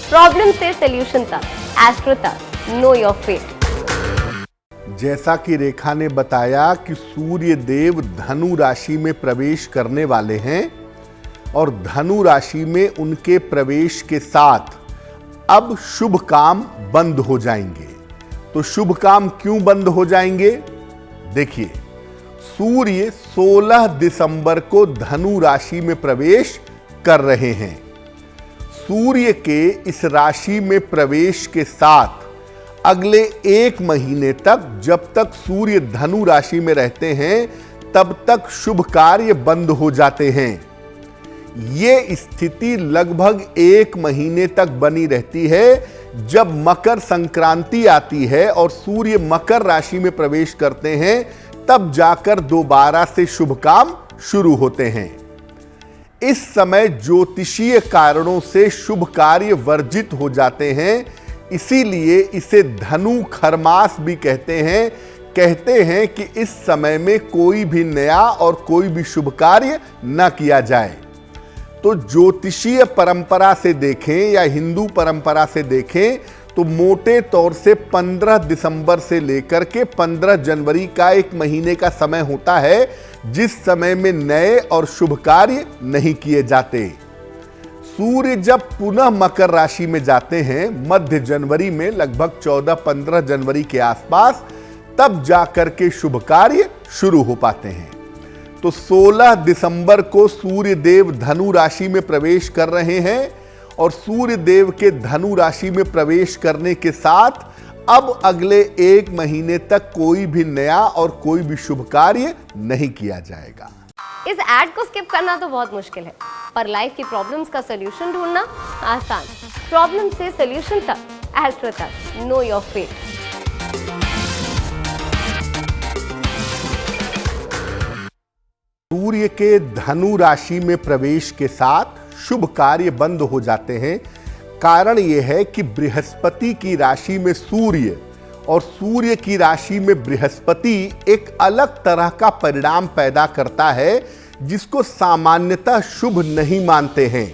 Problem से solution तक, astro तक, नो योर फेट। जैसा कि रेखा ने बताया कि सूर्य देव धनु राशि में प्रवेश करने वाले हैं और धनु राशि में उनके प्रवेश के साथ अब शुभ काम बंद हो जाएंगे। तो शुभ काम क्यों बंद हो जाएंगे? देखिए, सूर्य 16 दिसंबर को धनु राशि में प्रवेश कर रहे हैं। सूर्य के इस राशि में प्रवेश के साथ अगले 1 महीने तक, जब तक सूर्य धनु राशि में रहते हैं, तब तक शुभ कार्य बंद हो जाते हैं। ये स्थिति लगभग 1 महीने तक बनी रहती है। जब मकर संक्रांति आती है और सूर्य मकर राशि में प्रवेश करते हैं, तब जाकर दोबारा से शुभ काम शुरू होते हैं। इस समय ज्योतिषीय कारणों से शुभ कार्य वर्जित हो जाते हैं, इसीलिए इसे धनु खरमास भी कहते हैं। कहते हैं कि इस समय में कोई भी नया और कोई भी शुभ कार्य न किया जाए। तो ज्योतिषीय परंपरा से देखें या हिंदू परंपरा से देखें तो मोटे तौर से 15 दिसंबर से लेकर के 15 जनवरी का 1 महीने का समय होता है, जिस समय में नए और शुभ कार्य नहीं किए जाते। सूर्य जब पुनः मकर राशि में जाते हैं मध्य जनवरी में, लगभग 14-15 जनवरी के आसपास, तब जाकर के शुभ कार्य शुरू हो पाते हैं। तो 16 दिसंबर को सूर्य देव धनु राशि में प्रवेश कर रहे हैं और सूर्य देव के धनु राशि में प्रवेश करने के साथ अब अगले 1 महीने तक कोई भी नया और कोई भी शुभ कार्य नहीं किया जाएगा। इस एड को स्किप करना तो बहुत मुश्किल है, पर लाइफ की प्रॉब्लम्स का सॉल्यूशन ढूंढना आसान। प्रॉब्लम से सॉल्यूशन तक, एस्ट्रो तक, नो योर फेट। सूर्य के धनु राशि में प्रवेश के साथ शुभ कार्य बंद हो जाते हैं। कारण यह है कि बृहस्पति की राशि में सूर्य और सूर्य की राशि में बृहस्पति एक अलग तरह का परिणाम पैदा करता है, जिसको सामान्यतः शुभ नहीं मानते हैं।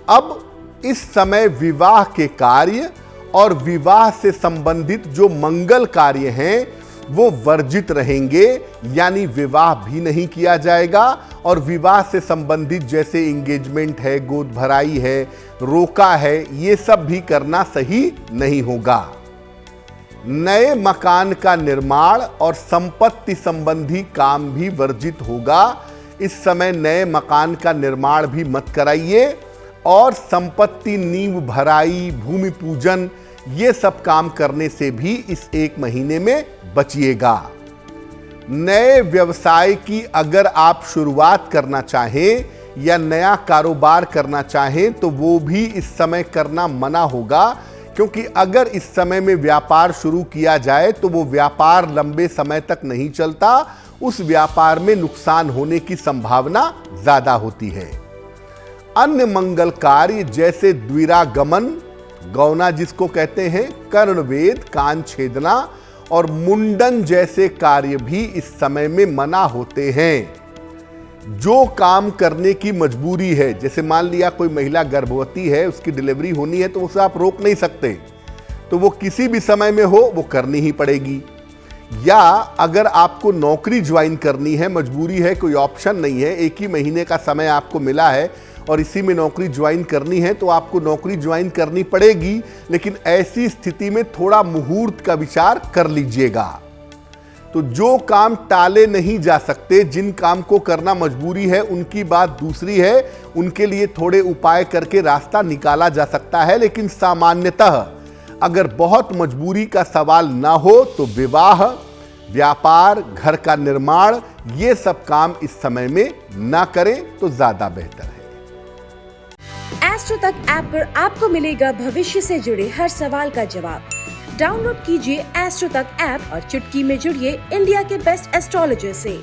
अब इस समय विवाह के कार्य और विवाह से संबंधित जो मंगल कार्य हैं वो वर्जित रहेंगे, यानी विवाह भी नहीं किया जाएगा और विवाह से संबंधित जैसे एंगेजमेंट है, गोद भराई है, रोका है, ये सब भी करना सही नहीं होगा। नए मकान का निर्माण और संपत्ति संबंधी काम भी वर्जित होगा। इस समय नए मकान का निर्माण भी मत कराइए और संपत्ति नींव भराई, भूमि पूजन, ये सब काम करने से भी इस 1 महीने में बचिएगा। नए व्यवसाय की अगर आप शुरुआत करना चाहें या नया कारोबार करना चाहें तो वो भी इस समय करना मना होगा, क्योंकि अगर इस समय में व्यापार शुरू किया जाए तो वो व्यापार लंबे समय तक नहीं चलता, उस व्यापार में नुकसान होने की संभावना ज्यादा होती है। अन्य मंगल कार्य जैसे द्विरागमन, गौना जिसको कहते हैं, कर्णवेद, कान छेदना और मुंडन जैसे कार्य भी इस समय में मना होते हैं। जो काम करने की मजबूरी है, जैसे मान लिया कोई महिला गर्भवती है, उसकी डिलीवरी होनी है, तो उसे आप रोक नहीं सकते, तो वो किसी भी समय में हो वो करनी ही पड़ेगी। या अगर आपको नौकरी ज्वाइन करनी है, मजबूरी है, कोई ऑप्शन नहीं है, 1 ही महीने का समय आपको मिला है और इसी में नौकरी ज्वाइन करनी है, तो आपको नौकरी ज्वाइन करनी पड़ेगी। लेकिन ऐसी स्थिति में थोड़ा मुहूर्त का विचार कर लीजिएगा। तो जो काम टाले नहीं जा सकते, जिन काम को करना मजबूरी है, उनकी बात दूसरी है, उनके लिए थोड़े उपाय करके रास्ता निकाला जा सकता है। लेकिन सामान्यतः अगर बहुत मजबूरी का सवाल ना हो तो विवाह, व्यापार, घर का निर्माण, ये सब काम इस समय में ना करें तो ज्यादा बेहतर है। एस्ट्रो तक ऐप पर आपको मिलेगा भविष्य से जुड़े हर सवाल का जवाब। डाउनलोड कीजिए एस्ट्रो तक ऐप और चुटकी में जुड़िए इंडिया के बेस्ट एस्ट्रोलॉजर से।